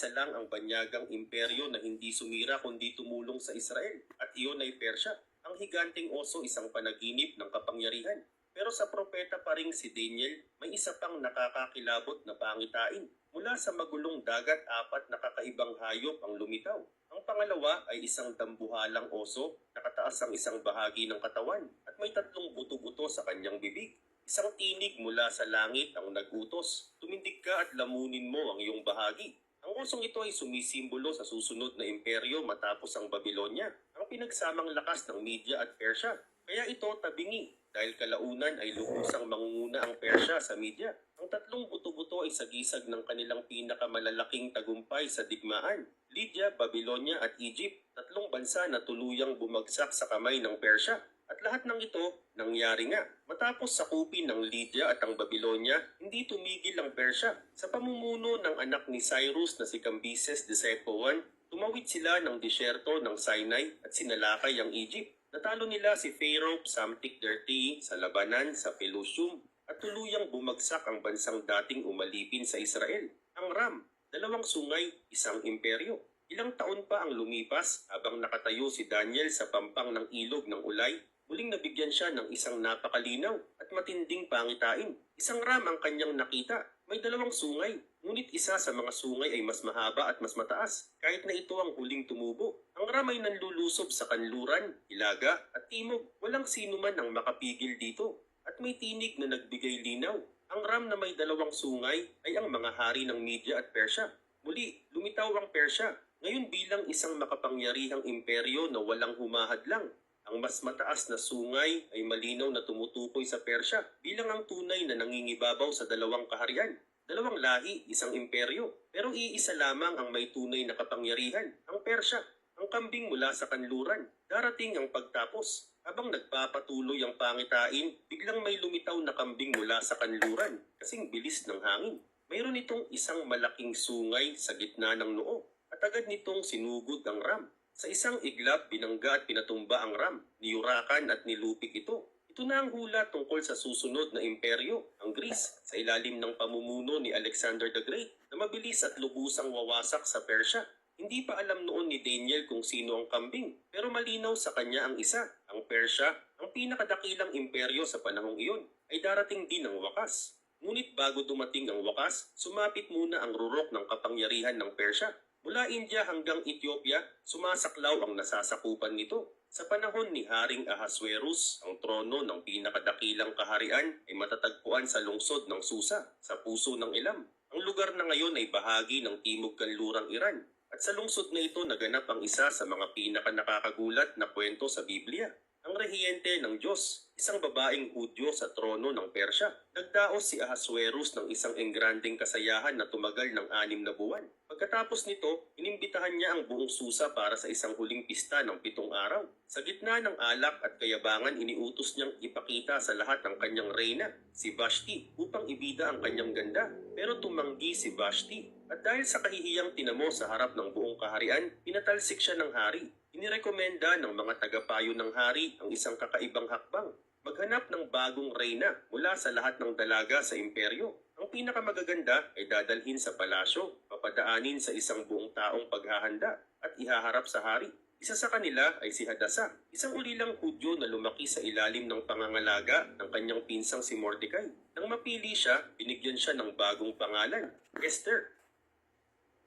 isa lang ang banyagang imperyo na hindi sumira kundi tumulong sa Israel, at iyon ay Persya. Ang higanteng oso isang panaginip ng kapangyarihan. Pero sa propeta pa ring si Daniel, may isa pang nakakakilabot na pangitain. Mula sa magulong dagat, apat na kakaibang hayop ang lumitaw. Ang pangalawa ay isang dambuhalang oso, nakataas ang isang bahagi ng katawan at may tatlong buto-buto sa kanyang bibig. Isang tinig mula sa langit ang nagutos, tumindig ka at lamunin mo ang iyong bahagi. Ang osong ito ay sumisimbolo sa susunod na imperyo matapos ang Babylonia, ang pinagsamang lakas ng Media at Persya. Kaya ito tabingi, dahil kalaunan ay lubusang mangunguna ang Persya sa Media. Ang tatlong buto-buto ay sagisag ng kanilang pinakamalalaking tagumpay sa digmaan. Lydia, Babylonia at Egypt, tatlong bansa na tuluyang bumagsak sa kamay ng Persya. At lahat ng ito, nangyari nga. Matapos sakupin ng Lydia at ang Babylonia, hindi tumigil ang Persya. Sa pamumuno ng anak ni Cyrus na si Cambyses II, tumawid sila ng disyerto ng Sinai at sinalakay ang Egypt. Natalo nila si Pharaoh Psamtik III sa labanan sa Pelusium at tuluyang bumagsak ang bansang dating umalipin sa Israel. Ang Ram, dalawang sungay, isang imperyo. Ilang taon pa ang lumipas habang nakatayo si Daniel sa pampang ng ilog ng Ulay, muling nabigyan siya ng isang napakalinaw at matinding pangitain. Isang ram ang kanyang nakita. May dalawang sungay, ngunit isa sa mga sungay ay mas mahaba at mas mataas, kahit na ito ang huling tumubo. Ang ram ay nanlulusob sa kanluran, hilaga at timog. Walang sino man ang makapigil dito. At may tinig na nagbigay linaw. Ang ram na may dalawang sungay ay ang mga hari ng Media at Persya. Muli, lumitaw ang Persya, ngayon bilang isang makapangyarihang imperyo na walang humahadlang. Ang mas mataas na sungay ay malinaw na tumutukoy sa Persya bilang ang tunay na nangingibabaw sa dalawang kaharian. Dalawang lahi, isang imperyo, pero iisa lamang ang may tunay na kapangyarihan, ang Persya, ang kambing mula sa kanluran. Darating ang pagtapos. Habang nagpapatuloy ang pangitain, biglang may lumitaw na kambing mula sa kanluran, kasing bilis ng hangin. Mayroon itong isang malaking sungay sa gitna ng noo, at agad nitong sinugod ang ram. Sa isang iglap, binangga at pinatumba ang ram, niyurakan at nilupig ito. Ito na ang hula tungkol sa susunod na imperyo, ang Greece, sa ilalim ng pamumuno ni Alexander the Great, na mabilis at lubusang wawasak sa Persya. Hindi pa alam noon ni Daniel kung sino ang kambing, pero malinaw sa kanya ang isa, ang Persya, ang pinakadakilang imperyo sa panahong iyon, ay darating din ang wakas. Ngunit bago dumating ang wakas, sumapit muna ang rurok ng kapangyarihan ng Persya. Mula India hanggang Ethiopia, sumasaklaw ang nasasakupan nito. Sa panahon ni Haring Ahasuerus, ang trono ng pinakadakilang kaharian ay matatagpuan sa lungsod ng Susa, sa puso ng Elam. Ang lugar na ngayon ay bahagi ng timog kanlurang Iran. At sa lungsod na ito naganap ang isa sa mga pinakanakakagulat na kwento sa Biblia. Ang rehiyente ng Diyos, isang babaeng Hudyo sa trono ng Persya. Nagdaos si Ahasuerus ng isang engrandeng kasayahan na tumagal ng 6 na buwan. Pagkatapos nito, inimbitahan niya ang buong Susa para sa isang huling pista ng 7 araw. Sa gitna ng alak at kayabangan, iniutos niyang ipakita sa lahat ang kanyang reyna, si Vashti, upang ibida ang kanyang ganda. Pero tumanggi si Vashti. At dahil sa kahihiyang tinamo sa harap ng buong kaharian, pinatalsik siya ng hari. Inirekomenda ng mga tagapayo ng hari ang isang kakaibang hakbang. Maghanap ng bagong reyna mula sa lahat ng dalaga sa imperyo. Ang pinakamagaganda ay dadalhin sa palasyo, papadaanin sa isang buong taong paghahanda at ihaharap sa hari. Isa sa kanila ay si Hadasa, isang ulilang Hudyo na lumaki sa ilalim ng pangangalaga ng kanyang pinsang si Mordecai. Nang mapili siya, binigyan siya ng bagong pangalan, Esther.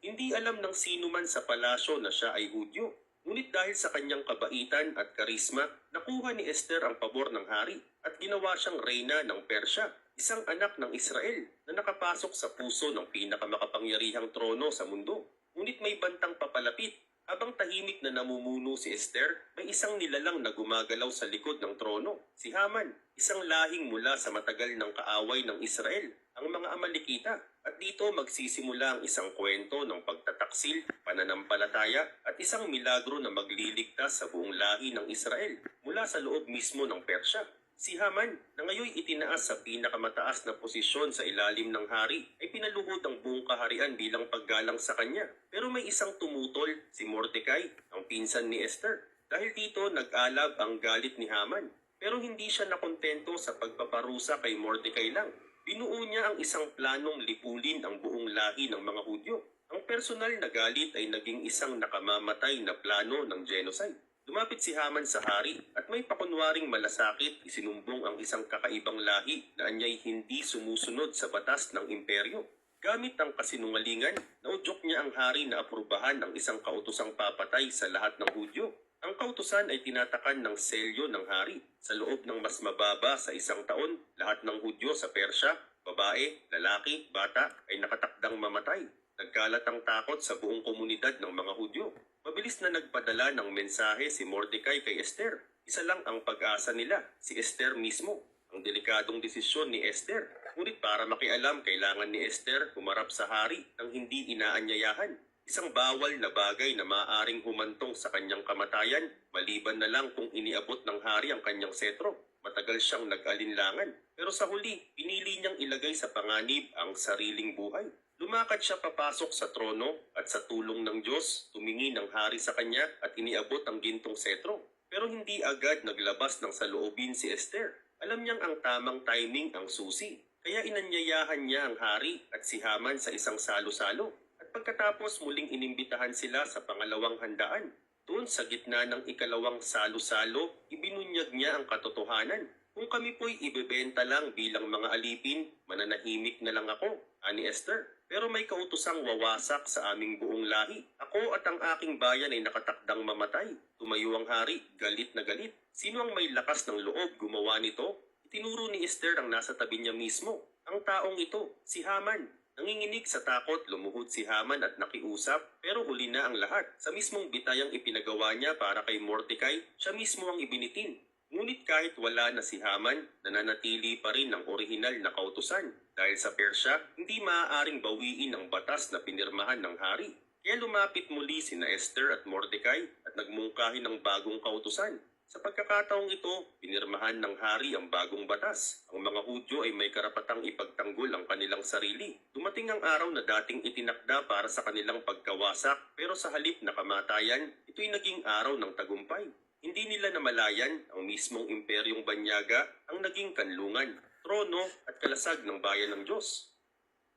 Hindi alam ng sino man sa palasyo na siya ay Hudyo. Ngunit dahil sa kanyang kabaitan at karisma, nakuha ni Esther ang pabor ng hari at ginawa siyang reyna ng Persya, isang anak ng Israel na nakapasok sa puso ng pinakamakapangyarihang trono sa mundo. Ngunit may bantang papalapit. Habang tahimik na namumuno si Esther, may isang nilalang na gumagalaw sa likod ng trono, si Haman, isang lahing mula sa matagal ng kaaway ng Israel, ang mga Amalekita. At dito magsisimula ang isang kwento ng pagtataksil, pananampalataya at isang milagro na magliligtas sa buong lahi ng Israel mula sa loob mismo ng Persya. Si Haman, na ngayon itinaas sa pinakamataas na posisyon sa ilalim ng hari, ay pinaluhod ang buong kaharian bilang paggalang sa kanya. Pero may isang tumutol, si Mordecai, ang pinsan ni Esther. Dahil dito nag-alab ang galit ni Haman. Pero hindi siya nakontento sa pagpaparusa kay Mordecai lang. Binuo niya ang isang planong lipulin ang buong lahi ng mga Hudyo. Ang personal na galit ay naging isang nakamamatay na plano ng genocide. Lumapit si Haman sa hari at may pakunwaring malasakit isinumbong ang isang kakaibang lahi na anyay hindi sumusunod sa batas ng imperyo. Gamit ang kasinungalingan, naudyok niya ang hari na aprubahan ang isang kautosang papatay sa lahat ng Hudyo. Ang kautusan ay tinatakan ng selyo ng hari. Sa loob ng mas mababa sa isang taon, lahat ng Hudyo sa Persya, babae, lalaki, bata ay nakatakdang mamatay. Nagkalat ang takot sa buong komunidad ng mga Hudyo. Mabilis na nagpadala ng mensahe si Mordecai kay Esther. Isa lang ang pag-asa nila, si Esther mismo. Ang delikadong desisyon ni Esther. Ngunit para makialam, kailangan ni Esther humarap sa hari nang hindi inaanyayahan. Isang bawal na bagay na maaaring humantong sa kanyang kamatayan, maliban na lang kung iniabot ng hari ang kanyang setro. Matagal siyang nag-alinlangan, pero sa huli, pinili niyang ilagay sa panganib ang sariling buhay. Lumakad siya papasok sa trono at sa tulong ng Diyos, tumingin ang hari sa kanya at iniabot ang gintong setro. Pero hindi agad naglabas ng saloobin si Esther. Alam niyang ang tamang timing ang susi. Kaya inanyayahan niya ang hari at si Haman sa isang salo-salo. At pagkatapos muling inimbitahan sila sa pangalawang handaan. Doon sa gitna ng ikalawang salo-salo, ibinunyag niya ang katotohanan. Kung kami po'y ibebenta lang bilang mga alipin, mananahimik na lang ako, ani Esther. Pero may kautosang wawasak sa aming buong lahi. Ako at ang aking bayan ay nakatakdang mamatay. Tumayo ang hari, galit na galit. Sino ang may lakas ng loob gumawa nito? Itinuro ni Esther ang nasa tabi niya mismo. Ang taong ito, si Haman. Nanginginig sa takot, lumuhod si Haman at nakiusap, pero huli na ang lahat. Sa mismong bitayang ipinagawa niya para kay Mordecai, siya mismo ang ibinitin. Ngunit kahit wala na si Haman, nananatili pa rin ang orihinal na kautusan. Dahil sa Persya, hindi maaaring bawiin ang batas na pinirmahan ng hari. Kaya lumapit muli sina Esther at Mordecai at nagmungkahi ng bagong kautusan. Sa pagkakataong ito, pinirmahan ng hari ang bagong batas. Ang mga Hudyo ay may karapatang ipagtanggol ang kanilang sarili. Dumating ang araw na dating itinakda para sa kanilang pagkawasak, pero sa halip na kamatayan, ito'y naging araw ng tagumpay. Hindi nila namalayan ang mismong imperyong Banyaga ang naging kanlungan, trono at kalasag ng bayan ng Diyos.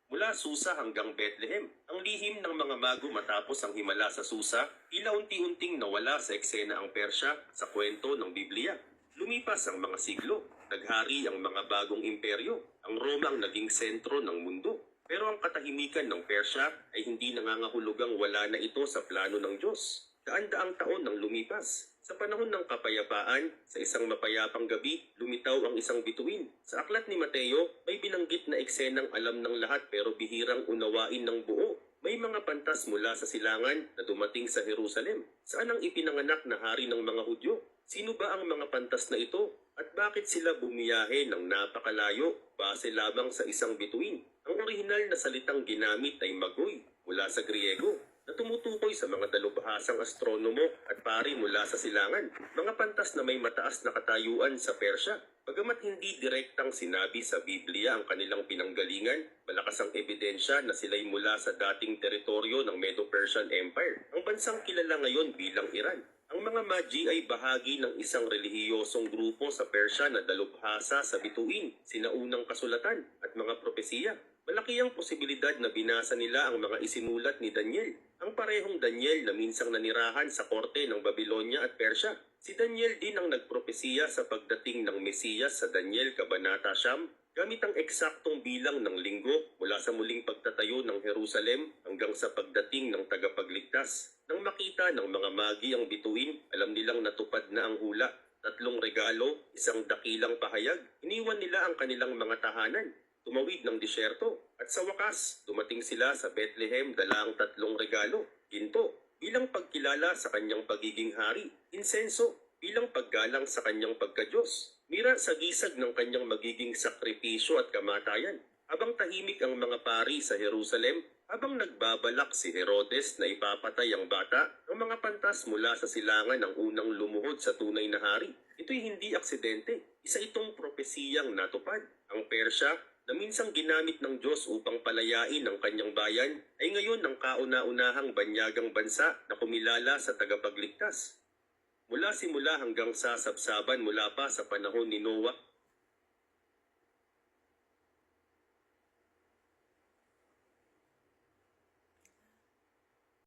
Mula Susa hanggang Bethlehem, ang lihim ng mga mago matapos ang himala sa Susa, tila unti-unting nawala sa eksena ang Persya sa kwento ng Biblia. Lumipas ang mga siglo, naghari ang mga bagong imperyo, ang Roma ang naging sentro ng mundo. Pero ang katahimikan ng Persya ay hindi nangangahulugang wala na ito sa plano ng Diyos. Daan-daang taon nang lumipas. Sa panahon ng kapayapaan, sa isang mapayapang gabi, lumitaw ang isang bituin. Sa aklat ni Mateo, may binanggit na eksenang alam ng lahat pero bihirang unawain ng buo. May mga pantas mula sa silangan na dumating sa Jerusalem. Saan ang ipinanganak na hari ng mga Hudyo? Sino ba ang mga pantas na ito? At bakit sila bumiyahe ng napakalayo base lamang sa isang bituin? Ang orihinal na salitang ginamit ay magoy mula sa Griego, na tumutukoy sa mga dalubhasang astronomo at pari mula sa silangan, mga pantas na may mataas na katayuan sa Persya. Bagamat hindi direktang sinabi sa Biblia ang kanilang pinanggalingan, malakas ang ebidensya na sila'y mula sa dating teritoryo ng Medo-Persian Empire, ang bansang kilala ngayon bilang Iran. Ang mga Magi ay bahagi ng isang relihiyosong grupo sa Persya na dalubhasa sa bituin, sinaunang kasulatan at mga propesiya. Malaki ang posibilidad na binasa nila ang mga isinulat ni Daniel, ang parehong Daniel na minsang nanirahan sa korte ng Babylonia at Persya. Si Daniel din ang nagpropesiya sa pagdating ng Mesiyas sa Daniel Kabanata Siyam, gamit ang eksaktong bilang ng linggo mula sa muling pagtatayo ng Jerusalem hanggang sa pagdating ng tagapagligtas. Nang makita ng mga Magi ang bituin, alam nilang natupad na ang hula. 3 regalo, isang dakilang pahayag. Iniwan nila ang kanilang mga tahanan. Tumawid ng disyerto at sa wakas, dumating sila sa Bethlehem dala ang 3 regalo. Ginto, bilang pagkilala sa kanyang pagiging hari. Insenso, bilang paggalang sa kanyang pagkadyos. Mira sa gisag ng kanyang magiging sakripisyo at kamatayan. Habang tahimik ang mga pari sa Jerusalem, habang nagbabalak si Herodes na ipapatay ang bata, ang mga pantas mula sa silangan ang unang lumuhod sa tunay na hari. Ito'y hindi aksidente. Isa itong propesiyang natupad. Ang Persya, na minsang ginamit ng Diyos upang palayain ang kanyang bayan, ay ngayon ang kauna-unahang banyagang bansa na kumilala sa tagapagligtas. Mula simula hanggang sa sabsaban mula pa sa panahon ni Noah,